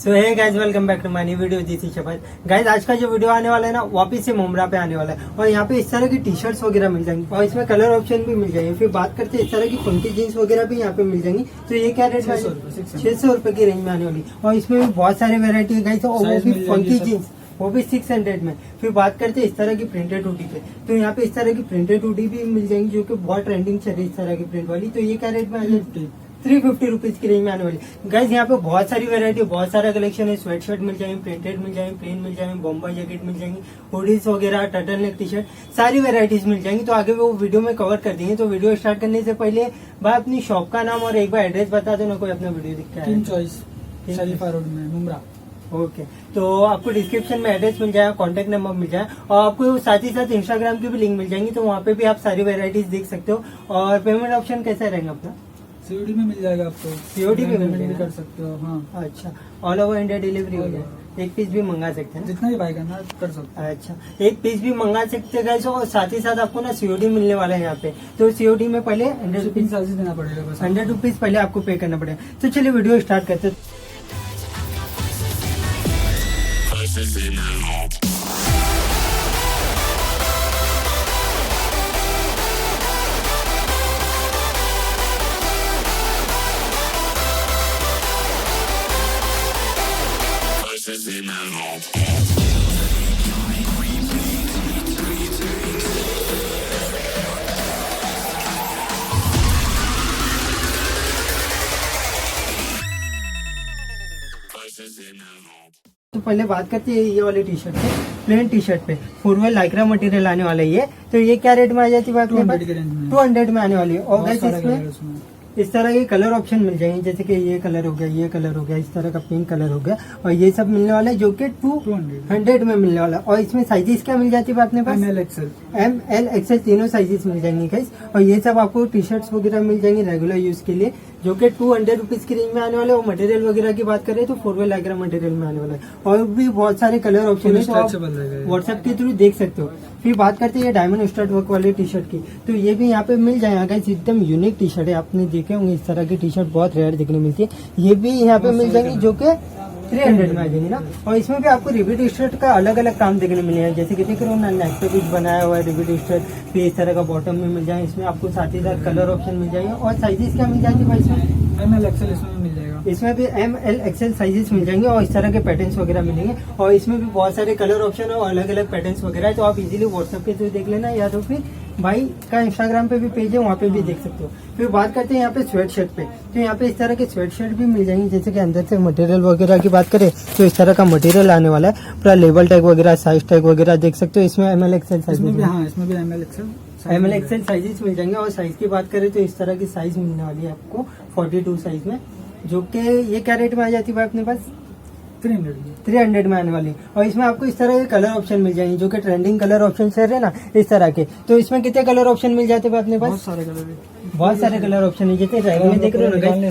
So hey guys welcome back to my new video दी थी शपथ। गाइज आज का जो वीडियो आने वाला है ना वापिस से मुमरा पे आने वाला है और यहाँ पे इस तरह की टी शर्ट्स वगैरह मिल जाएंगी और इसमें कलर ऑप्शन भी मिल जाएंगे। फिर बात करते हैं इस तरह की फंकी जीन्स वगैरह भी यहाँ पे मिल जाएंगी। तो ये क्या रेट है? 600 रुपए की रेंज में आने वाली और इसमें भी बहुत सारी वेरायटी है गाइज, और वो भी फंकी जीन्स, वो भी 600 में। फिर बात करते हैं इस तरह की प्रिंटेड हुडी पे, तो यहाँ पे इस तरह की प्रिंटेड हुडी भी मिल जाएंगी जो कि बहुत ट्रेंडिंग चल रही है इस तरह की प्रिंट वाली। तो ये क्या रेट में आ जाएगी? 350 रुपीज की रेंज में आने वाली। गाइज यहाँ पे बहुत सारी वैरायटी, बहुत सारा कलेक्शन है। स्वेट शर्ट मिल जाएंगे, प्रिंटेड मिल जाएंगे, प्लेन मिल जाएंगे, बॉम्बर जैकेट मिल जाएंगी, हुडीज वगैरह, टर्टल नेक टी शर्ट, सारी वैरायटीज मिल जाएंगी। तो आगे वो वीडियो में कवर कर देंगे। तो वीडियो स्टार्ट करने से पहले भाई अपनी शॉप का नाम और एक बार एड्रेस बता दो ना, कोई अपना वीडियो दिखता है। किंग चॉइस शरीफा रोड में मुमरा। ओके, तो आपको डिस्क्रिप्शन में एड्रेस मिल जाएगा, कॉन्टेक्ट नंबर मिल जाएगा और आपको साथ ही साथ इंस्टाग्राम की भी लिंक मिल जाएंगी। तो वहाँ पे भी आप सारी वेराइटीज देख सकते हो। और पेमेंट ऑप्शन कैसा रहेगा अपना? सीओडी में मिल जाएगा आपको। सीओडी में पेमेंट भी कर सकते हो। हाँ, अच्छा, ऑल ओवर इंडिया डिलीवरी हो जाए। एक पीस भी मंगा सकते हैं, जितना भी बाय करना कर सकते हैं। अच्छा, एक पीस भी मंगा सकते हैं गाइस। और साथ ही साथ आपको ना सीओडी मिलने वाला है यहाँ पे। तो सीओडी में पहले 100 रुपीज चार्जेस देना पड़ेगा, बस 100 रुपीज पहले आपको पे करना पड़ेगा। तो चलिए वीडियो स्टार्ट करते हैं। तो पहले बात करते हैं ये वाली टी शर्ट पे, प्लेन टी शर्ट पे फुलवेल लाइक्रा मटेरियल आने वाला है ये। तो ये क्या रेट में आ जाती है? 200 में आने वाली है। और गाइस इसमें इस तरह के कलर ऑप्शन मिल जाएंगे, जैसे कि ये कलर हो गया, ये कलर हो गया, इस तरह का पिंक कलर हो गया और ये सब मिलने वाला है जो कि 200 में मिलने वाला है। और इसमें साइजेस क्या मिल जाती है अपने पास? ML XL तीनों साइजेस मिल जाएंगे गाइस। और ये सब आपको टी शर्ट्स वगैरह मिल जाएंगे रेगुलर यूज के लिए जो कि 200 रुपीज की रेंज में आने वाले। और मटेरियल वगैरह की बात करें तो फुलवेल लाइक्रा मटेरियल में आने वाला है और भी बहुत सारे कलर ऑप्शन है, तो आप व्हाट्सएप के थ्रू देख सकते हो। फिर बात करते हैं डायमंड स्टड वर्क वाली टी शर्ट की, तो ये भी यहाँ पे मिल जाएगा गाइस। एकदम यूनिक टी शर्ट है, आपने देखे होंगे इस तरह की टी शर्ट बहुत रेयर देखने मिलती है। ये भी यहाँ पे मिल जाएंगी जो कि 300 में आ जाएंगी ना। और इसमें भी आपको रिबी टी शर्ट का अलग अलग काम देखने मिलेगा, जैसे कि देख रहे हो ना, नेक पे कुछ बनाया हुआ है रिबी टी शर्ट, फिर इस तरह का बॉटम में मिल जाएगा। इसमें आपको साथ ही साथ कलर ऑप्शन मिल जाएगा। और साइजेस क्या मिल जाएंगे भाई इसमें? ML XL इसमें मिल जाएगा। इसमें भी ML XL साइजेस मिल जाएंगे और इस तरह के पैटर्न्स वगैरह मिलेंगे। और इसमें भी बहुत सारे कलर ऑप्शन और अलग अलग पैटर्न्स वगैरह है। तो आप इजीली व्हाट्सएप के थ्रू देख लेना, या तो फिर भाई का इंस्टाग्राम पे भी पेज है, वहाँ पे भी देख सकते हो। फिर बात करते हैं यहाँ पे स्वेट शर्ट पे, तो यहाँ पे इस तरह के स्वेट शर्ट भी मिल जाएंगे। जैसे कि अंदर से मटेरियल वगैरह की बात करें तो इस तरह का मटेरियल आने वाला है, पूरा लेबल टैग वगैरह, साइज टैग वगैरह देख सकते हो। इसमें ML XL साइज, इसमें भी ML XL साइजेस मिल जाएंगे। और साइज की बात करें तो इस तरह की साइज मिलने वाली है आपको 42 साइज में, जो कि ये क्या रेट में आ जाती है अपने पास? 300 में आने वाली। और इसमें आपको इस तरह के कलर ऑप्शन मिल जाएंगे जो कि ट्रेंडिंग कलर ऑप्शन चल रहे हैं ना इस तरह के। तो इसमें कितने कलर ऑप्शन मिल जाते हैं अपने पास? बहुत सारे कलर ऑप्शन है, जैसे रेड में देख रहे हो ना,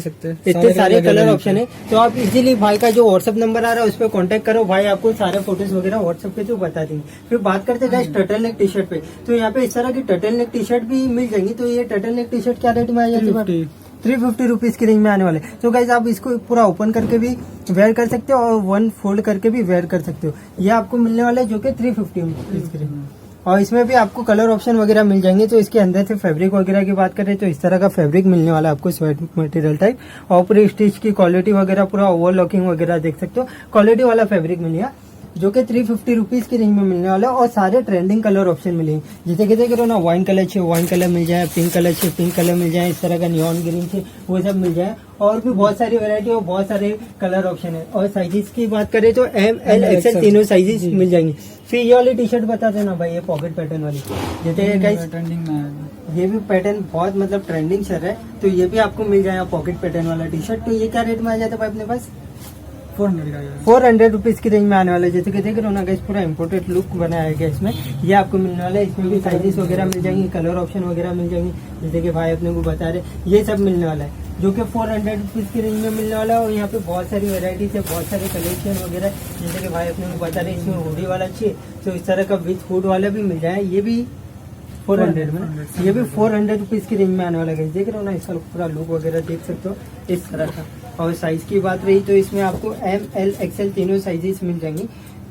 इतने सारे कलर ऑप्शन है। तो आप इजीली भाई का जो व्हाट्सएप नंबर आ रहा है उस पर कॉन्टेक्ट करो, भाई आपको सारे फोटोज वगैरह व्हाट्सएप पे तो बता देंगे। फिर बात करते हैं guys turtle neck T shirt पे, तो यहाँ पे इस तरह की टर्टल नेक टी शर्ट भी मिल जाएंगी। तो ये टर्टल नेक टी शर्ट क्या रेट में आ जाती है? 350 रुपीज की रेंज में आने वाले। तो गाइज आप इसको पूरा ओपन करके भी वेयर कर सकते हो और 1 फोल्ड करके भी वेयर कर सकते हो। ये आपको मिलने वाला है जो कि 350 रुपीज की रेंज। और इसमें भी आपको कलर ऑप्शन वगैरह मिल जाएंगे। तो इसके अंदर से फैब्रिक वगैरह की बात करें तो इस तरह का फैब्रिक मिलने वाला है आपको, स्वेट मटेरियल टाइप। और पूरी स्टिच की क्वालिटी वगैरह, पूरा ओवरलॉकिंग वगैरह देख सकते हो, क्वालिटी वाला फैब्रिक मिलेगा जो कि 350 रुपीज की रेंज में मिलने वाला है। और सारे ट्रेंडिंग कलर ऑप्शन मिलेंगे, जैसे कि देख रहे हो ना, वाइन कलर चाहिए वाइन कलर मिल जाए, पिंक कलर चाहिए पिंक कलर मिल जाए, इस तरह का नियॉन ग्रीन चाहिए वो सब मिल जाए। और भी बहुत सारी वैरायटी और बहुत सारे कलर ऑप्शन है। और साइजेस की बात करें तो ML XL तीनों साइजेस मिल जाएंगे। फिर ये वाली टी शर्ट बता देना भाई, ये पॉकेट पैटर्न वाली, जैसे ट्रेंडिंग में ये भी पैटर्न बहुत मतलब ट्रेंडिंग चल रहा है। तो ये भी आपको मिल जाएगा पॉकेट पैटर्न वाला टी शर्ट। तो ये क्या रेट में आ जाता है भाई अपने पास? 400 रुपीज की रेंज में आने वाला है। जैसे कि देख रहे हो ना गाइस, पूरा इम्पोर्टेड लुक बनाया गया इसमें, ये आपको मिलने वाला है। इसमें भी साइजेस वगैरह मिल जाएंगे, कलर ऑप्शन वगैरह मिल जाएंगे, जैसे कि भाई अपने को बता रहे, ये सब मिलने वाला है जो कि 400 रुपीज की रेंज में मिलने वाला है। और यहाँ पे बहुत सारी वेराइटीज है, बहुत सारे कलेक्शन वगैरह, जैसे कि भाई अपने को बता रहे इसमें हुडी वाला चाहिए तो इस तरह का विथ हुड वाला भी मिल जाए। ये भी 400 में, ये भी 400 रुपीज की रेंज में आने वाला है। देख रहे हो ना, इसका पूरा लुक वगैरह देख सकते हो इस तरह का। और साइज की बात रही तो इसमें आपको ML XL तीनों साइजेस मिल जाएंगी।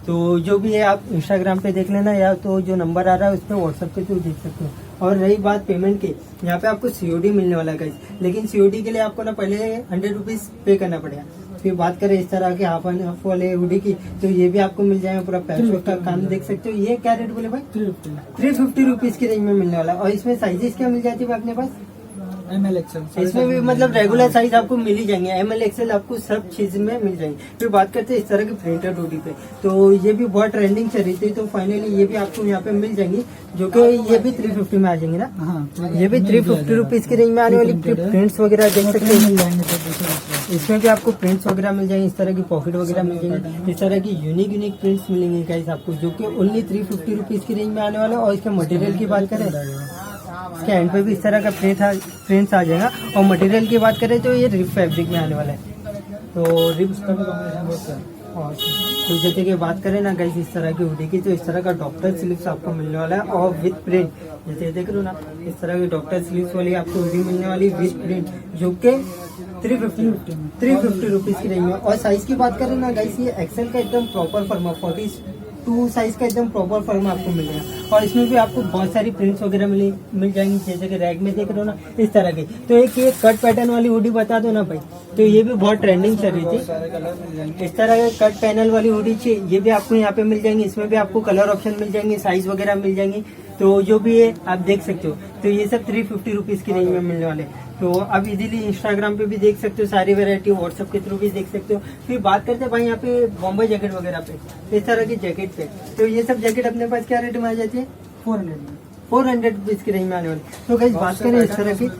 तो जो भी है आप इंस्टाग्राम पे देख लेना, या तो जो नंबर आ रहा है उस पर व्हाट्सएप पे तो देख सकते हो। और रही बात पेमेंट की, यहाँ पे आपको COD मिलने वाला है गाइस, लेकिन COD के लिए आपको ना पहले 100 रुपीज पे करना पड़ेगा। फिर बात करें इस तरह के हाफ वाले हुडी की, तो ये भी आपको मिल जाएगा। पूरा पैचवर्क का काम देख सकते हो। ये क्या रेट बोले भाई? 350 रुपीज की रेंज में मिलने वाला है। और इसमें साइजेस क्या मिल जाती है अपने पास? ML XL। इसमें भी मतलब रेगुलर साइज आपको मिल ही जाएंगे, ML XL आपको सब चीज में मिल जाएंगे। फिर बात करते हैं इस तरह की प्रिंटेड हुडी पे, तो ये भी बहुत ट्रेंडिंग चल रही थी, तो फाइनली ये भी आपको यहाँ पे मिल जाएंगी, जो कि ये भी 350 में आ जाएंगे ना। हाँ, ये भी 350 रुपीज की रेंज में आने वाली प्रिंट्स वगैरह देख सकते मिल हो। जाएंगे तो दूसरे। इसमें भी आपको प्रिंट्स वगैरह मिल जाएंगे, इस तरह की पॉकेट वगैरह मिल जाएंगे, इस तरह की यूनिक प्रिंट्स मिलेंगे गाइस आपको, जो कि ओनली 350 रुपीज की रेंज में आने वाला है। और इसके मटेरियल की बात करें, इसके एंड पे भी इस तरह का प्रिंट्स आ जाएगा। और मटेरियल की बात करें तो ये रिप फैब्रिक में आने वाला है। तो रिप्स का भी कॉम्बिनेशन बहुत है। और तो जैसे कि बात करें ना गाइस इस तरह की हुडी की, तो इस तरह का डॉक्टर स्लीव्स आपको मिलने वाला है और विद प्रिंट। जैसे देख रहे हो ना, इस तरह की डॉक्टर स्लीव्स वाली आपको हुडी मिलने वाली विद प्रिंट, जो कि 350 रुपीज की रेंज में। और साइज की बात करें ना गाइस, ये एक्सेल का एकदम प्रॉपर फॉर्मा 42 साइज का एकदम प्रॉपर फॉर्मा आपको मिलेगा। और इसमें भी आपको बहुत सारी प्रिंट्स वगैरह मिल जाएंगी, जैसे कि रैग में देख रहे हो ना इस तरह की। तो एक ये कट पैटर्न वाली हुडी बता दो ना भाई, तो ये भी बहुत ट्रेंडिंग चल रही थी। सारे कलर मिल जाएंगे। इस तरह के कट पैनल वाली हुडी चाहिए, ये भी आपको यहाँ पे मिल जाएंगी। इसमें भी आपको कलर ऑप्शन मिल जाएंगे, साइज वगैरह मिल जाएंगी। तो जो भी है आप देख सकते हो। तो ये सब 350 रुपीज की रेंज में मिलने वाले। तो आप इजीली इंस्टाग्राम पे भी देख सकते हो सारी वैरायटी, व्हाट्सएप के थ्रू भी देख सकते हो। फिर बात करते हैं भाई यहाँ पे बॉम्बे जैकेट वगैरह पे, इस तरह की जैकेट पे, तो ये सब जैकेट अपने पास क्या रेट में आ जाती है? 400 रुपीज की रेंज में आने वाली। तो गाइस बात करें इस तरह की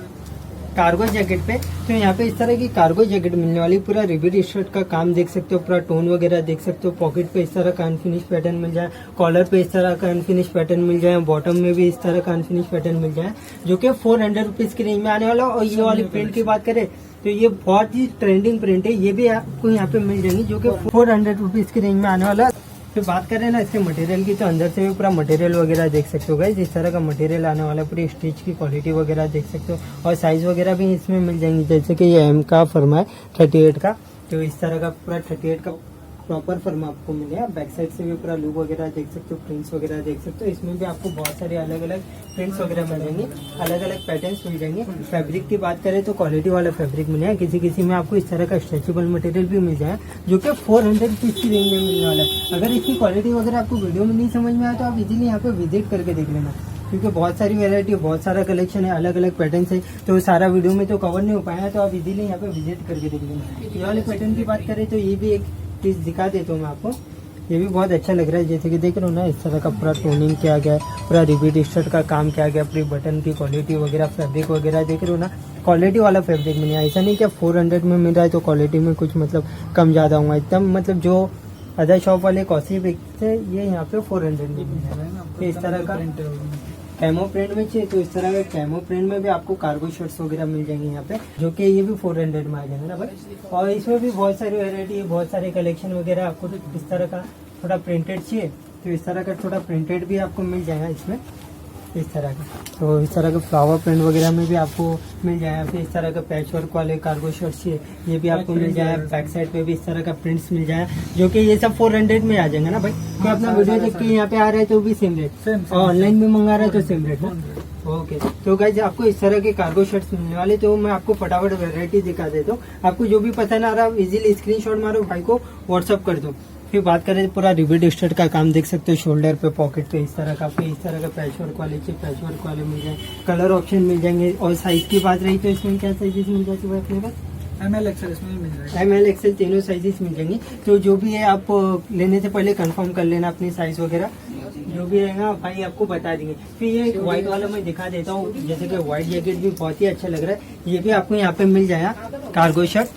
कार्गो जैकेट पे, तो यहाँ पे इस तरह की कार्गो जैकेट मिलने वाली। पूरा रिबीट स्टड का काम देख सकते हो, पूरा टोन वगैरह देख सकते हो। पॉकेट पे इस तरह का अनफिनिश पैटर्न मिल जाए, कॉलर पे इस तरह का अनफिनिश पैटर्न मिल जाए, बॉटम में भी इस तरह का अनफिनिश पैटर्न मिल जाए, जो कि 400 रुपीज की रेंज में आने वाला। और ये वाली प्रिंट की बात करें तो ये बहुत ही ट्रेंडिंग प्रिंट है, ये भी आपको यहाँ पे मिल जाएंगी, जो कि 400 रुपीज की रेंज में आने वाला। फिर बात करें ना इसके मटेरियल की, तो अंदर से भी पूरा मटेरियल वगैरह देख सकते हो गाइस, इस तरह का मटेरियल आने वाला है। पूरी स्टिच की क्वालिटी वगैरह देख सकते हो। और साइज वगैरह भी इसमें मिल जाएंगी, जैसे कि ये M का फर्मा है 38 का, तो इस तरह का पूरा 38 का प्रॉपर फर्मा आपको मिलेगा। बैक साइड से भी पूरा लुक वगैरह देख सकते हो, प्रिंट्स वगैरह देख सकते हो। इसमें भी आपको बहुत सारे अलग अलग प्रिंट्स वगैरह मिल जाएंगे, अलग अलग पैटर्न्स मिल जाएंगे। फैब्रिक की बात करें तो क्वालिटी वाला फैब्रिक मिलेगा, किसी किसी में आपको इस तरह का स्ट्रेचेबल मटेरियल भी मिल जाए, जो कि 400 रुपीज की रेंज में मिलने वाला है। अगर इसकी क्वालिटी वगैरह आपको वीडियो में नहीं समझ में आया तो आप इजीली यहाँ पे विजिट करके देख लेना, क्योंकि बहुत सारी वैरायटी, बहुत सारा कलेक्शन है, अलग अलग पैटर्न है, तो सारा वीडियो में तो कवर नहीं हो पाया, तो आप इजीली यहाँ पे विजिट करके देख लेना। ये वाले पैटर्न की बात करें तो ये भी एक पीस दिखा देता हूँ मैं आपको, ये भी बहुत अच्छा लग रहा है। जैसे कि देख रहे हो ना, इस तरह का पूरा टोनिंग किया गया है, पूरा रिपीट स्टड का काम किया गया, पूरी बटन की क्वालिटी वगैरह, फैब्रिक वगैरह देख रहे हो ना, क्वालिटी वाला फैब्रिक मिल रहा है। ऐसा नहीं कि 400 में मिल रहा है तो क्वालिटी में कुछ मतलब कम ज़्यादा होगा, एकदम मतलब जो अदर शॉप वाले कॉस्टली बेचते हैं, ये यहाँ पे 400 में मिल रहा है। इस तरह का कैमो प्रिंट में चाहिए तो इस तरह का कैमो प्रिंट में भी आपको कार्गो शर्ट्स वगैरह मिल जाएंगे यहाँ पे, जो कि ये भी 400 में आ जाएंगे ना भाई। और इसमें भी बहुत सारी वैरायटी है, बहुत सारे कलेक्शन वगैरह। आपको तो इस तरह का थोड़ा प्रिंटेड चाहिए तो इस तरह का थोड़ा प्रिंटेड भी आपको मिल जाएगा इसमें, इस तरह का। तो इस तरह के फ्लावर प्रिंट वगैरह में भी आपको मिल जाएगा। फिर इस तरह का पैच वर्क वाले कार्गो शर्ट्स चाहिए, ये भी आपको मिल जाएगा। बैक साइड पे भी इस तरह का प्रिंट्स मिल जाएगा, जो कि ये सब 400 में आ जाएंगे ना भाई। तो अपना वीडियो देख के यहाँ पे आ रहा है तो भी सेम रेट, और ऑनलाइन भी मंगा रहा है तो सेम रेट ना। ओके, तो गाइस आपको इस तरह के कार्गो शर्ट्स मिलने वाले, तो मैं आपको फटाफट वैरायटी दिखा देता हूँ। आपको जो भी पसंद आ रहा है इजीली स्क्रीनशॉट मारो, भाई को व्हाट्सअप कर दो। फिर बात करें पूरा रिबीट स्टड का काम देख सकते हो, शोल्डर पे, पॉकेट पे इस तरह का। फिर इस तरह का पैच वर्क वाले चाहिए, पैच वर्क वाले मिल जाए, कलर ऑप्शन मिल जाएंगे। और साइज की बात रही तो इसमें क्या साइजेस मिल जाती है अपने पास? ML XL इसमें मिल जाएगा। ML XL तीनों साइजेस मिल जाएंगे। तो जो भी है आप लेने से पहले कंफर्म कर लेना अपनी साइज वगैरह, जो भी रहेगा भाई आपको बता देंगे। फिर ये व्हाइट वाला मैं दिखा देता हूँ, जैसे कि व्हाइट जैकेट भी बहुत ही अच्छा लग रहा है, ये भी आपको यहाँ पे मिल जाएगा। कार्गो शर्ट,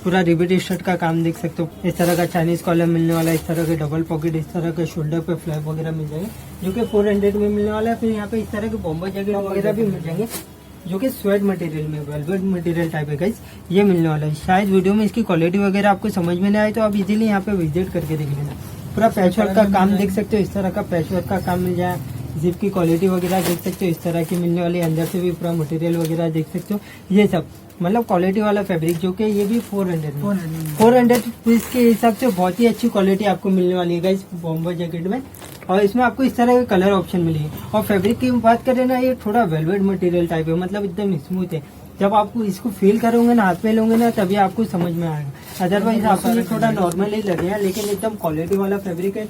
पूरा रिबीट शर्ट का काम देख सकते हो, इस तरह का चाइनीज कॉलर मिलने वाला है, इस तरह के डबल पॉकेट, इस तरह के शोल्डर पे फ्लैप वगैरह मिल जाएंगे, जो कि 400 में मिलने वाला है। फिर यहाँ पे इस तरह के बॉम्बर जैकेट वगैरह भी मिल जाएंगे, जो कि स्वेट मटेरियल में, वेलवेट मटेरियल टाइप है गाइस, ये मिलने वाला है। शायद वीडियो में इसकी क्वालिटी वगैरह आपको समझ में नहीं आए तो आप इजीली यहाँ पे विजिट करके देख लेना। पूरा पैच वर्क का काम देख सकते हो, इस तरह का पैच वर्क का काम मिल जाए, जिप की क्वालिटी वगैरह देख सकते हो इस तरह की मिलने वाली है। अंदर से भी पूरा मटेरियल वगैरह देख सकते हो। ये सब मतलब क्वालिटी वाला फैब्रिक, जो कि ये भी 400 में 400 पीस के हिसाब से बहुत ही अच्छी क्वालिटी आपको मिलने वाली है गाइस बॉम्बर जैकेट में। और इसमें आपको इस तरह के कलर ऑप्शन मिलेंगे। और फैब्रिक की बात करें ना, ये थोड़ा वेलवेट मटेरियल टाइप है, मतलब एकदम स्मूथ है। जब आपको इसको फील करोगे ना, हाथ में लोगे ना, तभी आपको समझ में आएगा। अदरवाइज आपको ये थोड़ा नॉर्मल ही लगेगा, लेकिन एकदम क्वालिटी वाला फैब्रिक है,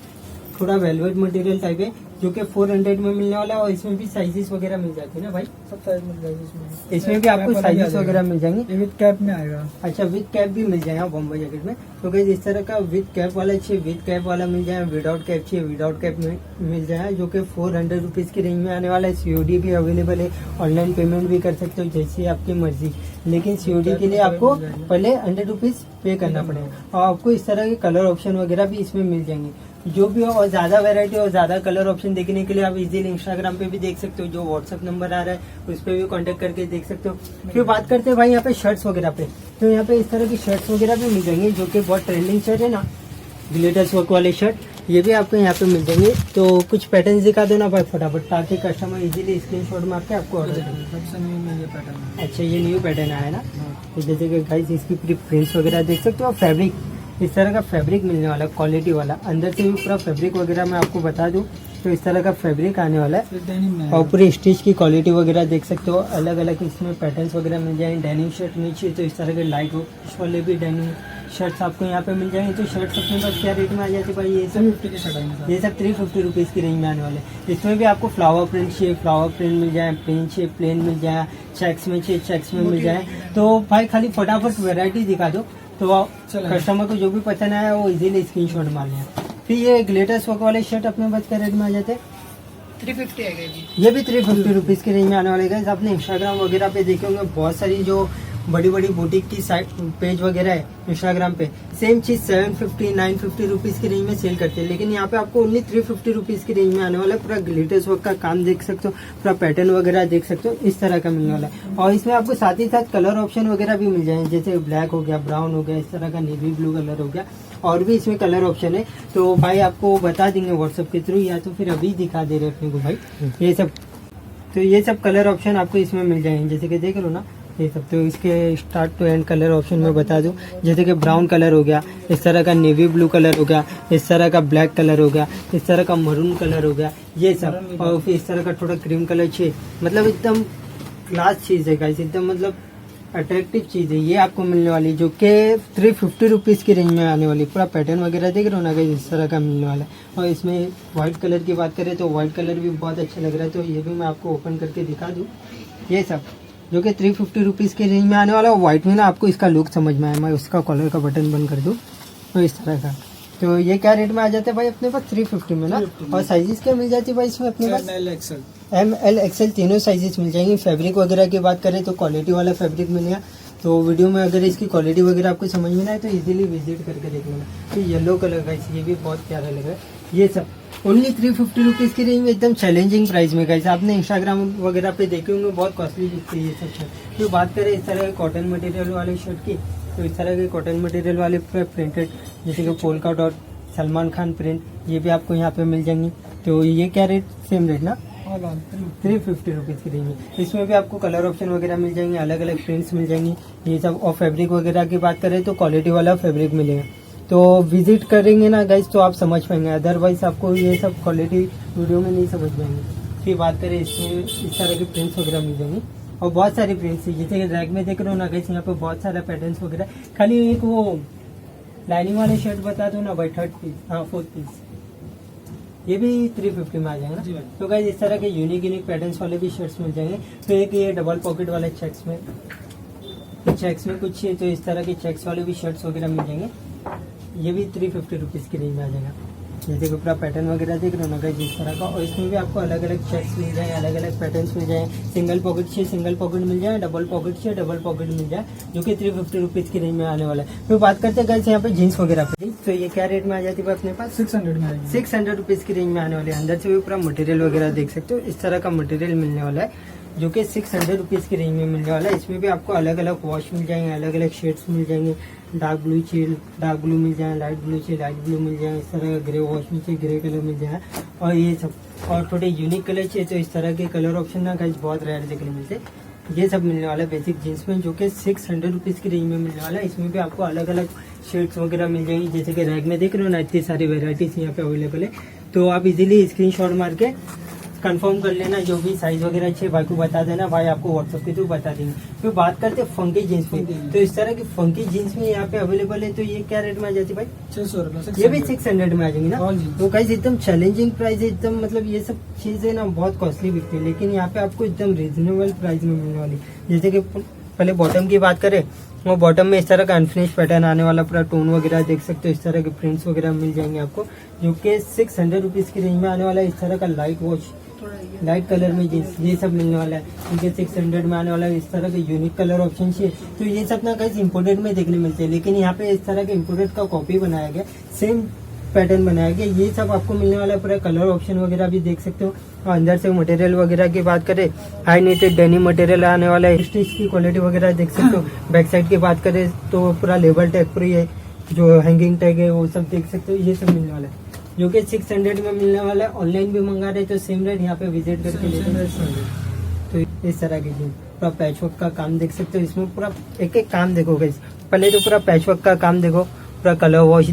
थोड़ा वेलवेट मटेरियल टाइप है, जो कि 400 में मिलने वाला है। और इसमें भी साइजेस वगैरह मिल जाती है ना भाई, सब साइज मिल जाएगी इसमें। इसमें भी आपको साइजेस वगैरह मिल जाएंगे। ये विद कैप में आएगा। अच्छा, विद कैप भी मिल जाएगा बॉम्बर जैकेट में। तो गाइस इस तरह का विद कैप वाला चाहिए, विद कैप वाला मिल जाए, विदाउट कैप चाहिए, विदाउट कैप मिल जाए, जो कि 400 रुपीज की रेंज में आने वाला है। सीओडी भी अवेलेबल है, ऑनलाइन पेमेंट भी कर सकते हो, जैसी आपकी मर्जी। लेकिन सीओडी के लिए आपको पहले 100 रुपीज पे करना पड़ेगा। और आपको इस तरह के कलर ऑप्शन वगैरह भी इसमें मिल जाएंगे, जो भी हो। और ज्यादा वैरायटी और ज्यादा कलर ऑप्शन देखने के लिए आप इजीली इंस्टाग्राम पे भी देख सकते हो, जो व्हाट्सएप नंबर आ रहा है उस पर भी कांटेक्ट करके देख सकते हो। फिर बात करते हैं भाई यहाँ पे शर्ट्स वगैरह पे। तो यहाँ पे इस तरह की शर्ट्स वगैरह भी मिल जाएंगे, जो कि बहुत ट्रेंडिंग शर्ट है ना, ग्लिटर्स वर्क वाले शर्ट, ये भी आपको यहाँ पे मिल जाएंगे। तो कुछ पैटर्न दिखा दो ना भाई फटाफट, ताकि कस्टमर इजीली स्क्रीनशॉट मार के आपको ऑर्डर करें। सबसे न्यू ये पैटर्न। अच्छा, ये न्यू पैटर्न आया ना। तो जैसे कि गाइस इसकी प्रिंट्स वगैरह देख सकते हो। फैब्रिक इस तरह का फैब्रिक मिलने वाला, क्वालिटी वाला। अंदर से भी पूरा फैब्रिक वगैरह मैं आपको बता दूं तो इस तरह का फैब्रिक आने वाला है। और पूरी स्टिच की क्वालिटी वगैरह देख सकते हो। अलग अलग इसमें पैटर्न्स वगैरह मिल जाएंगे। डेनिम शर्ट नीचे तो इस तरह के लाइट वाले भी डेनिम शर्ट्स आपको यहाँ पे मिल जाएंगे। तो शर्ट्स अपने पास क्या रेट में आ जाती है भाई? ये सब 50 की शर्ट आएंगे। ये सब 350 रुपीज़ की रेंज में आने वाले। इसमें भी आपको फ्लावर प्रिंट चाहिए, फ्लावर प्रिंट मिल जाए, प्लेन चाहिए, प्लेन मिल जाए, चेक्स में चाहिए, चेक्स में मिल जाए। तो भाई खाली फटाफट वैरायटी दिखा दो, तो कस्टमर को जो भी पसंद आया वो इजीली स्क्रीनशॉट मार लें। फिर ये ग्लिटर्स वर्क वाले शर्ट अपने पास क्या रेट में आ जाते हैं? 350 आएगा जी। ये भी 350 रुपीज़ की रेंज में आने वाले हैं। आपने इंस्टाग्राम वगैरह पे देखे होंगे, बहुत सारी जो बड़ी बड़ी बुटीक की साइट पेज वगैरह है इंस्टाग्राम पे, सेम चीज 750 950 रुपीज़ की रेंज में सेल करते हैं। लेकिन यहाँ पे आपको ओनली 350 रुपीज़ की रेंज में आने वाला है। पूरा ग्लिटर्स वर्क का काम देख सकते हो, पूरा पैटर्न वगैरह देख सकते हो, इस तरह का मिलने वाला है। और इसमें आपको साथ ही साथ कलर ऑप्शन वगैरह भी मिल जाएंगे, जैसे ब्लैक हो गया, ब्राउन हो गया, इस तरह का नेवी ब्लू कलर हो गया, और भी इसमें कलर ऑप्शन है। तो भाई आपको बता देंगे व्हाट्सएप के थ्रू, या तो फिर अभी दिखा दे रहे अपने को भाई ये सब। तो ये सब कलर ऑप्शन आपको इसमें मिल जाएंगे, जैसे कि देख लो ना ये सब। तो इसके start to end colour option में बता दूं, जैसे कि ब्राउन कलर हो गया, इस तरह का नेवी ब्लू कलर हो गया, इस तरह का ब्लैक कलर हो गया, इस तरह का मरून कलर हो गया, ये सब। और फिर इस तरह का थोड़ा क्रीम कलर चाहिए, मतलब एकदम क्लास चीज़ है गाइस, एकदम मतलब अट्रैक्टिव चीज़ है। ये आपको मिलने वाली, जो कि 350 रुपीज़ की रेंज में आने वाली। पूरा पैटर्न वगैरह देख रहे हो ना गाइस, इस तरह का मिलने वाला है। और इसमें व्हाइट कलर की बात करें तो व्हाइट कलर भी बहुत अच्छा लग रहा है। तो ये भी मैं आपको ओपन करके दिखा दूँ, ये सब जो कि 350 रुपीज़ की रेंज में आने वाला है। व्हाइट में ना आपको इसका लुक समझ में आया, मैं उसका कॉलर का बटन बंद कर दूँ तो इस तरह का। तो ये क्या रेट में आ जाते हैं भाई अपने पास? 350 में ना। और साइजेस क्या मिल जाती है भाई इसमें अपने पास? ML XL तीनों साइजेस मिल जाएंगे। फैब्रिक वगैरह की बात करें तो क्वालिटी वाला फैब्रिक मिलेगा। तो वीडियो में अगर इसकी क्वालिटी वगैरह आपको समझ में ना आए तो इजीली विजिट करके देख लेना। तो येलो कलर का ये भी बहुत प्यारा लग रहा है। ये सब ओनली 350 रुपीज़ की रेंज में, एकदम चैलेंजिंग प्राइस में गाइस। आपने इंस्टाग्राम वगैरह पे देखे होंगे, बहुत कॉस्टली दिखती है ये सब शर्ट। तो बात करें इस तरह के कॉटन मटेरियल वाले शर्ट की, तो इस तरह के कॉटन मटेरियल वाले प्रिंटेड, जैसे कि polka dot, Salman Khan print, ये भी आपको यहाँ पे मिल जाएंगी। तो ये क्या रेट? सेम रेट ना, 350 रुपीज़ की रेंज में। इसमें भी आपको कलर ऑप्शन वगैरह मिल जाएंगे, अलग अलग प्रिंट्स मिल जाएंगी, ये सब। और फैब्रिक वगैरह की बात करें तो क्वालिटी वाला फैब्रिक मिलेगा। तो विजिट करेंगे ना गाइस तो आप समझ पाएंगे, अदरवाइज आपको ये सब क्वालिटी वीडियो में नहीं समझ पाएंगे। फिर बात करें इसमें इस तरह के प्रिंट्स वगैरह मिल जाएंगे, और बहुत सारे प्रिंट्स है, जैसे रैक में देख रहे हो ना गाइस, यहाँ पे बहुत सारा पैटर्न्स वगैरह। खाली एक वो लाइनिंग वाले शर्ट बता दो ना भाई, 3rd पीस, हाँ 4th पीस, ये भी 350 में आ जाएगा ना। तो गाइस इस तरह के यूनिक पैटर्न्स वाले भी शर्ट्स मिल जाएंगे। तो एक ये डबल पॉकेट वाले चेक्स में कुछ है, तो इस तरह के चेक्स वाले भी शर्ट्स वगैरह मिल जाएंगे। ये भी 350 रुपीज़ की रेंज में आ जाएगा। जैसे कि पूरा पैटर्न वगैरह देख रहे हो ना गाइस इस तरह का। और इसमें भी आपको अलग अलग चेक्स मिल जाए, अलग अलग पैटर्न्स मिल जाए। सिंगल पॉकेट चाहिए सिंगल पॉकेट मिल जाए, डबल पॉकेट चाहिए डबल पॉकेट मिल जाए, जो कि 350 रुपीज़ की रेंज में आने वाला है। फिर बात करते हैं गाइस यहाँ पे जीन्स वगैरह पे, तो ये क्या रेट में आ जाती है अपने पास? 600 में आएगी। 600 रुपीज़ की रेंज में आने वाले। अंदर से भी पूरा मटेरियल वगैरह देख सकते हो, इस तरह का मटेरियल मिलने वाला है, जो कि 600 रुपीज़ की रेंज में मिलने वाला है। इसमें भी आपको अलग अलग वॉश मिल जाएंगे, अलग अलग शेड्स मिल जाएंगे। डार्क ब्लू चाहिए डार्क ब्लू मिल जाए, लाइट ब्लू चाहिए लाइट ब्लू मिल जाए, इस तरह का ग्रे वॉश में चाहिए ग्रे कलर मिल जाए। और ये सब और थोड़े यूनिक कलर चाहिए तो इस तरह के कलर ऑप्शन ना गाइस बहुत रेयर देखने मिलते हैं। ये सब मिलने वाला है बेसिक जीन्स में, जो कि 600 रुपीज़ की रेंज में मिलने वाला है। इसमें भी आपको अलग अलग शेड्स वगैरह मिल जाएंगी, जैसे कि रैग में देख रहे हो ना, इतनी सारी वेराइटीज यहाँ पे अवेलेबल है। तो आप इजीली स्क्रीनशॉट मार के कंफर्म कर लेना, जो भी साइज वगैरह चाहिए भाई को बता देना, भाई आपको व्हाट्सएप के थ्रू बता देंगे। फिर बात करते हैं फंकी जीन्स में, तो इस तरह की फंकी जीन्स में यहाँ पे अवेलेबल है। तो ये क्या रेट में आ जाती है भाई? 600 रुपये। ये भी 600 में आ जाएंगी ना। हाँ जी। तो गाइस एकदम चैलेंजिंग प्राइस है, एकदम मतलब ये सब चीजें ना बहुत कॉस्टली बिकती है, लेकिन यहाँ पे आपको एकदम रीजनेबल प्राइस में मिलने वाली। जैसे कि पहले बॉटम की बात करें, वो बॉटम में इस तरह का अनफिनिश पैटर्न आने वाला, पूरा टोन वगैरह देख सकते हो, इस तरह के प्रिंट्स वगैरह मिल जाएंगे आपको, जो कि 600 रुपीज़ की रेंज में आने वाला है। इस तरह का लाइट वॉश लाइट कलर में जींस ये सब मिलने वाला है, क्योंकि 600 में आने वाला है। इस तरह के यूनिक कलर ऑप्शन चाहिए तो ये सब ना कहीं इम्पोर्टेड में देखने मिलते हैं, लेकिन यहाँ पे इस तरह के इम्पोर्टेड का कॉपी बनाया गया, सेम पैटर्न बनाया गया। ये सब आपको मिलने वाला है, पूरा कलर ऑप्शन वगैरह भी देख सकते हो। और अंदर से मटेरियल वगैरह की बात करें, हाई नीटेड डेनिम मटेरियल आने वाला है, स्टिच की क्वालिटी वगैरह देख सकते हो। बैक साइड की बात करें तो पूरा लेबल टैग पूरी है, जो हैंगिंग टैग है वो सब देख सकते हो। ये सब मिलने वाला है, जो कि 600 में मिलने वाला है। ऑनलाइन भी मंगा रहे तो सेम रेट, यहाँ पे विजिट करके ले तो इस तरह की जीन्स पूरा पैचवर्क का काम देख सकते हो। इसमें पूरा एक एक काम देखो गाइस, पहले तो पूरा पैचवर्क का काम देखो, पूरा कलर वॉश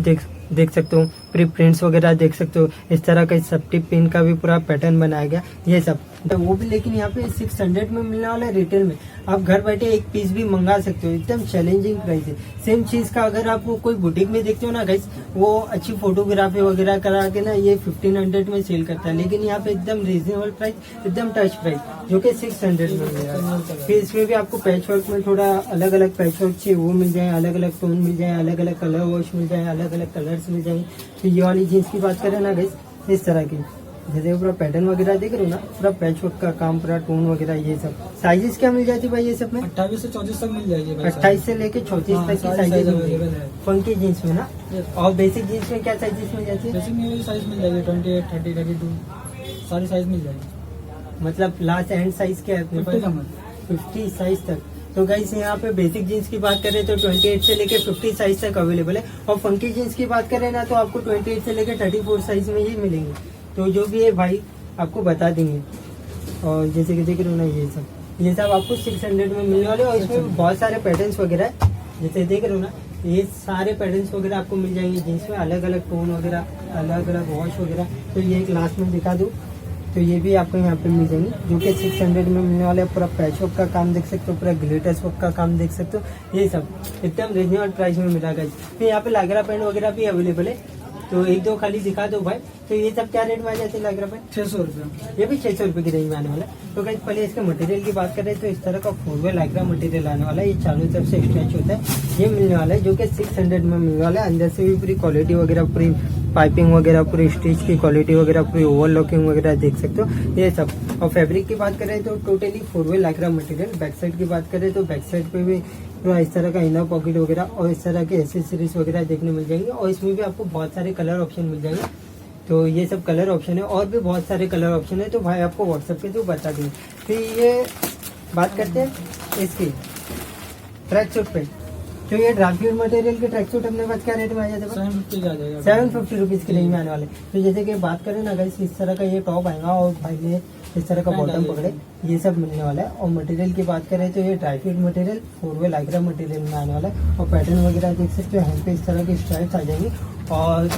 देख सकते हो, पूरी प्रिंट्स वगैरह देख सकते हो। इस तरह का सेफ्टी पिन का भी पूरा पैटर्न बनाया गया, ये सब तो वो भी, लेकिन यहाँ पे 600 में मिलने वाला है रिटेल में। आप घर बैठे एक पीस भी मंगा सकते हो, एकदम चैलेंजिंग प्राइस है। सेम चीज का अगर आप कोई बुटीक में देखते हो ना गाइस, वो अच्छी फोटोग्राफी वगैरह करा के ना ये 1500 में सेल करता है, लेकिन यहाँ पे एकदम रीजनेबल प्राइस, एकदम टच प्राइस, जो कि 600 में मिलेगा। फिर इसमें भी आपको पैच वर्क में थोड़ा अलग अलग पैच वर्क चाहिए वो मिल जाए, अलग अलग टोन मिल जाए, अलग अलग कलर वॉश मिल जाए, अलग अलग कलर्स मिल जाएंगे। तो ये वाली जीन्स की बात करें ना गाइस, इस तरह की जैसे पूरा पैटर्न वगैरह देख रहे हो ना, पूरा पैच वर्क का काम, पूरा टोन वगैरह, ये सब साइजेस क्या मिल जाती है भाई ये सब में? 28 से 34 तक मिल जाएगी। 28 से लेके 34 तक की साइजेस अवेलेबल है फंकी जीन्स में ना। और बेसिक जीन्स में क्या साइजेस मिल जाती है? बेसिक में साइज मिल जाएगी 28, 30, 32 सारी साइज मिल जाएगी। मतलब लास्ट एंड साइज क्या है अपने 50 पास? 50 साइज तक। तो गाइस यहाँ पे बेसिक जीन्स की बात करें तो 28 से लेके 50 साइज तक अवेलेबल है, और फंकी जीन्स की बात करें ना तो आपको 28 से लेके 34 साइज में ही मिलेंगे। तो जो भी है भाई आपको बता देंगे। और जैसे कि देख रहे हो ना, ये सब आपको 600 में मिलने वाले, और इसमें बहुत सारे पैटर्न्स वगैरह है, जैसे देख रहे हो ना, ये सारे पैटर्न्स वगैरह आपको मिल जाएंगे जीन्स में, अलग अलग टोन वगैरह, अलग अलग वॉश वगैरह। तो ये एक लास्ट में दिखा दूँ तो ये भी आपको यहाँ पे मिल जाएंगे, जो कि 600 में मिलने वाले। पूरा पैच वर्क का काम देख सकते हो, पूरा ग्लिटर्स वर्क का काम देख सकते हो, ये सब एकदम रीजनेबल प्राइस में मिला गाइस। फिर यहाँ पे लागरा पैंट वगैरह भी अवेलेबल है, तो एक दो खाली दिखा दो भाई। तो ये सब क्या रेट में आ जाते हैं लागरा पैंट? 600 रुपये। ये भी 600 रुपए की रेंज में आने वाला है। तो गाइस पहले इसके मटेरियल की बात करें तो इस तरह का 4-वे लाइक्रा मटेरियल आने वाला है, ये चारों तरफ से स्ट्रेच होता है, ये मिलने वाला है, जो कि 600 में मिलने वाला है। अंदर से भी पूरी क्वालिटी वगैरह, पूरी पाइपिंग वगैरह, पूरी स्टिच की क्वालिटी वगैरह, पूरी ओवरलॉकिंग वगैरह देख सकते हो, ये सब। और फैब्रिक की बात करें तो टोटली 4-वे लाइक्रा मटेरियल। बैक साइड की बात करें तो बैक साइड पे भी पूरा इस तरह का इनर पॉकेट वगैरह और इस तरह के एसेसरीज वगैरह देखने मिल जाएंगे, और इसमें भी आपको बहुत सारे कलर ऑप्शन मिल जाएंगे। तो ये सब कलर ऑप्शन है, और भी बहुत सारे कलर ऑप्शन है, तो भाई आपको व्हाट्सएप पे तो बता देंगे। फिर ये बात करते हैं इसकी ट्रैक सूट पे, तो ये ड्राफ्ट मटेरियल के ट्रैक सूट अपने पास क्या रेट में आ जाते हैं? 750 का आ जाएगा। 750 रुपीज की रेंज में आने वाले। तो जैसे कि बात करें ना गाइस, इस तरह का ये टॉप आएगा, और भाई ने इस तरह का बॉटम पकड़े, ये सब मिलने वाला है। और मटेरियल की बात करें तो ये ड्राईफिट मटेरियल 4-वे लाइक्रा मटेरियल में आने वाला है, और पैटर्न वगैरह देख सकते हो, हैंड पे इस तरह की स्ट्राइप्स आ जाएंगी। और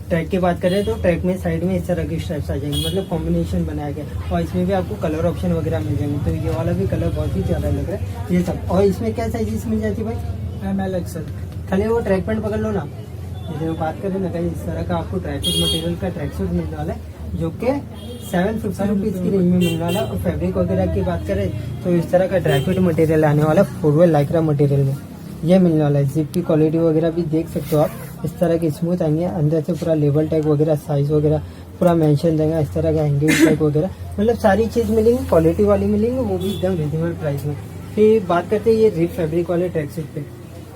ट्रैक की बात करें तो ट्रैक में साइड में इस तरह की स्ट्राइप्स आ जाएंगी, मतलब कॉम्बिनेशन बनाया गया, और इसमें भी आपको कलर ऑप्शन वगैरह मिल जाएंगे। तो ये वाला भी कलर बहुत ही ज्यादा लग रहा है, ये सब। और इसमें क्या साइजेस मिल जाती है भाई? ML XL। खाली वो ट्रैक पैंट पकड़ लो ना, जैसे वो बात करें ना गाइस, इस तरह का आपको ट्रैक मटेरियल का ट्रैक सूट मिलने वाला है, जो कि 750 रुपीज की रेंज में मिलने वाला है। और फैब्रिक वगैरह की बात करें तो इस तरह का ड्राईफिट मटेरियल आने वाला है 4-वे लाइक्रा मटेरियल में, ये मिलने वाला है। जिप की क्वालिटी वगैरह भी देख सकते हो आप, इस तरह की स्मूथ आएंगे, अंदर से पूरा लेबल टैग वगैरह, साइज वगैरह पूरा मेंशन देगा, इस तरह का हैंगिंग टैग वगैरह, मतलब सारी चीज मिलेंगी, क्वालिटी वाली मिलेंगी, वो भी एकदम रिजनेबल प्राइस में। फिर बात करते हैं ये रिप फैब्रिक वाले ट्रैक सूट पे,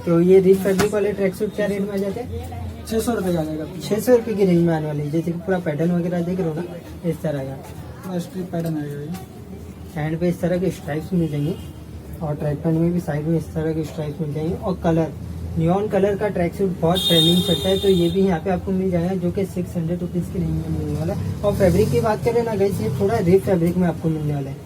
तो ये रिप फैब्रिक वाले ट्रैक सूट क्या रेट में आ जाते हैं? 600 रुपये का आ जाएगा। 600 रुपये की रेंज में आने वाली है। जैसे कि पूरा पैटर्न वगैरह देख रहे हो ना, इस तरह का स्ट्रिप पैटर्न आएगा ये। हैंड पे इस तरह के स्ट्राइप्स मिल जाएंगे, और ट्रैक पैंट में भी साइड में इस तरह के स्ट्राइप्स मिल जाएंगे। और कलर नियॉन कलर का ट्रैक सूट बहुत ट्रेंडिंग चलता है, तो ये भी यहाँ पे आपको मिल जाएगा जो कि 600 रुपीज़ की रेंज में मिलने वाला है। और फैब्रिक की बात करें ना गाइस, ये थोड़ा रिप फैब्रिक में आपको मिलने वाला है,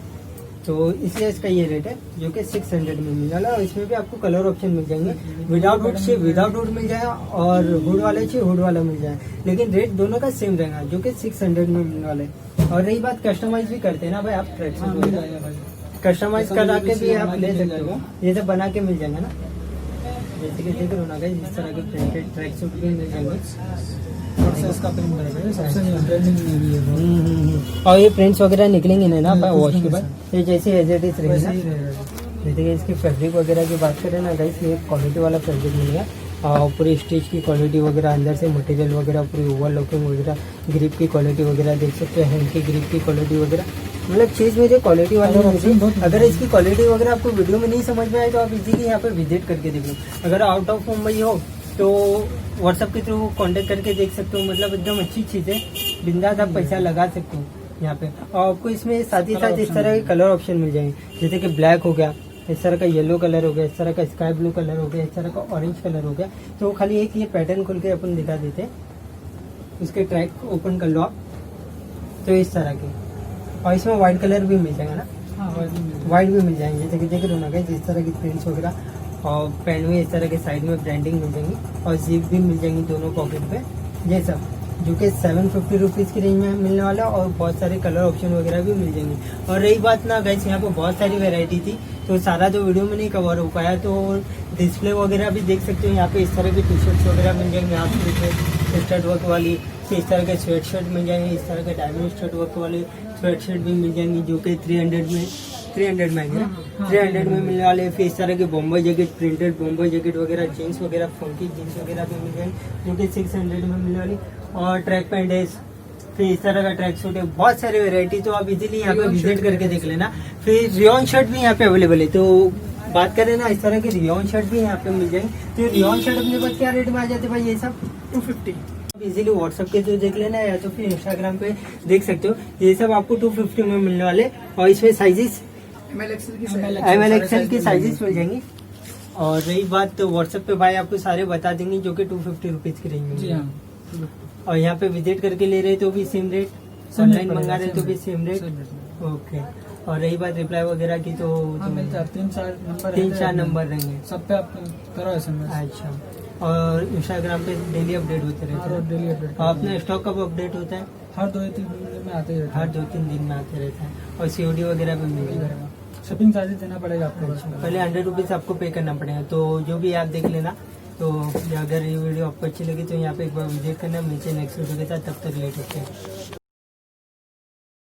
तो इसलिए इसका ये रेट है जो कि 600 में मिलने वाला है। और इसमें भी आपको कलर ऑप्शन मिल जाएंगे, विदाउट हुड चाहिए विदाउट हुड मिल जाएगा, और हुड वाला चाहिए हुड वाला मिल जाएगा, लेकिन रेट दोनों का सेम रहेगा जो कि 600 में मिलने वाला है। और रही बात कस्टमाइज भी करते हैं ना भाई आप ट्रैक हाँ, सूट मिल जाएगा भाई। कस्टमाइज करा के भी आप ले मिल सकते हो, जाएगा। ये सब बना के मिल जाएगा ना, जैसे कि देख रहे हो ना गाइस, इस तरह के प्रिंटेड ट्रैक सूट भी मिल जाएंगे। और से इसका प्रिंट रहेगा, सबसे ट्रेंडिंग में भी है। और ये प्रिंट्स वगैरह निकलेंगे नहीं ना नहीं, वॉश कुछ के नहीं बाद, ये जैसे एज इट इज वैसे रहेगा। ही रहेगा। जैसे कि इसकी फैब्रिक वगैरह की बात करें ना गाइस, ये क्वालिटी वाला फैब्रिक मिलेगा, और पूरी स्टिच की क्वालिटी वगैरह, अंदर से मटेरियल वगैरह, पूरी ओवरलॉकिंग वगैरह, ग्रिप की क्वालिटी वगैरह देख सकते हैं, हैंड की ग्रिप की क्वालिटी वगैरह, मतलब चीज़ में जो क्वालिटी वाली और मिलती है। बहुत- अगर इसकी क्वालिटी वगैरह आपको वीडियो में नहीं समझ में आए तो आप इजीली यहाँ पे विजिट करके देख लो। अगर आउट ऑफ मुंबई हो तो व्हाट्सएप के थ्रू कांटेक्ट करके देख सकते हो, मतलब एकदम अच्छी चीज़ है, बिंदास आप पैसा लगा सकते हो यहाँ पे। और आपको इसमें साथ ही साथ इस तरह के कलर ऑप्शन मिल जाएंगे, जैसे कि ब्लैक हो गया, इस तरह का येलो कलर हो गया, इस तरह का स्काई ब्लू कलर हो गया, इस तरह का ऑरेंज कलर हो गया। तो खाली एक ये पैटर्न खोल के अपन दिखा देते हैं, उसके ट्रैक ओपन कर लो आप, तो इस तरह के। और इसमें व्हाइट कलर भी मिल जाएगा ना, हाँ, व्हाइट भी मिल जाएगा। व्हाइट भी मिल जाएंगे, जैसे कि देख रहे हो ना गाइस, इस तरह की प्रिंट्स वगैरह, और पैंट में इस तरह के साइड में ब्रांडिंग मिल जाएंगी, और जिप भी मिल जाएंगी दोनों पॉकेट पे, ये सब जो कि 750 रुपीज़ की रेंज में मिलने वाला है। और बहुत सारे कलर ऑप्शन वगैरह भी मिल जाएंगे। और रही बात ना गाइस, यहाँ पे बहुत सारी वैरायटी थी, तो सारा जो वीडियो में नहीं कवर हो पाया, तो डिस्प्ले वगैरह भी देख सकते हो। यहाँ पे इस तरह की टी शर्ट्स वगैरह मिल जाएंगे, हाफ स्लीव स्टड वर्क वाली, फिर इस तरह के स्वेट शर्ट मिल जाएंगे, इस तरह के डायमंड स्टड वर्क वाले स्वेट शर्ट भी मिल जाएंगी जो कि 300 में आएंगे ना, 300 में मिलने वाले। फिर इस तरह के Bombay jacket, printed Bombay jacket वगैरह, जीन्स वगैरह, फंकी जीन्स वगैरह भी मिल जाएंगे जो कि 600 में मिलने वाली। और ट्रैक पैंट है, फिर इस तरह का ट्रैक सूट है, बहुत सारी वैरायटी, तो आप इजीली यहाँ पे विजिट करके देख लेना। फिर रियॉन शर्ट भी यहाँ पे अवेलेबल है, तो बात करें ना, इस तरह के रियॉन शर्ट भी यहाँ पे मिल जाएंगे। तो रियॉन शर्ट अपने पास क्या रेट में आ जाते भाई? ये सब 250। इजीली व्हाट्सएप के थ्रू देख लेना, या तो फिर इंस्टाग्राम पे देख सकते हो। ये सब आपको 250 में मिलने वाले, और इसमें साइजेस ML XL की साइजेस मिल जाएंगी। और रही बात तो व्हाट्सएप पे भाई आपको सारे बता देंगे जो कि 250 रुपीज की रेंज में जी मिलेंगे। हाँ, और यहाँ पे विजिट करके ले रहे तो भी same rate, same online rate मंगा रहे पड़ेगा, तो भी same rate. Same rate. Okay. और रही बात रिप्लाई वगैरह की, तो हाँ, मिलता है। 3-4 नंबर 3-4 नंबर रहेंगे। सब पे आप करो SMS। अच्छा। और इंस्टाग्राम पे डेली अपडेट होते रहते और हैं। डेली अपडेट और अपना स्टॉक कब अपडेट होता है? हर 2-3 दिन में आते ही रहता हर है। 2-3 दिन में आते रहता है। और COD वगैरह भी मिल जाएगा। शिपिंग चार्जेस देना पड़ेगा आपको। पहले 100 रुपीज आपको पे करना पड़ेगा, तो जो भी आप देख लेना। तो अगर ये वीडियो आपको अच्छी लगी तो यहाँ पे एक बार विजिट करना। मिलते हैं नेक्स्ट वीडियो के साथ, तब तक लेट होते हैं।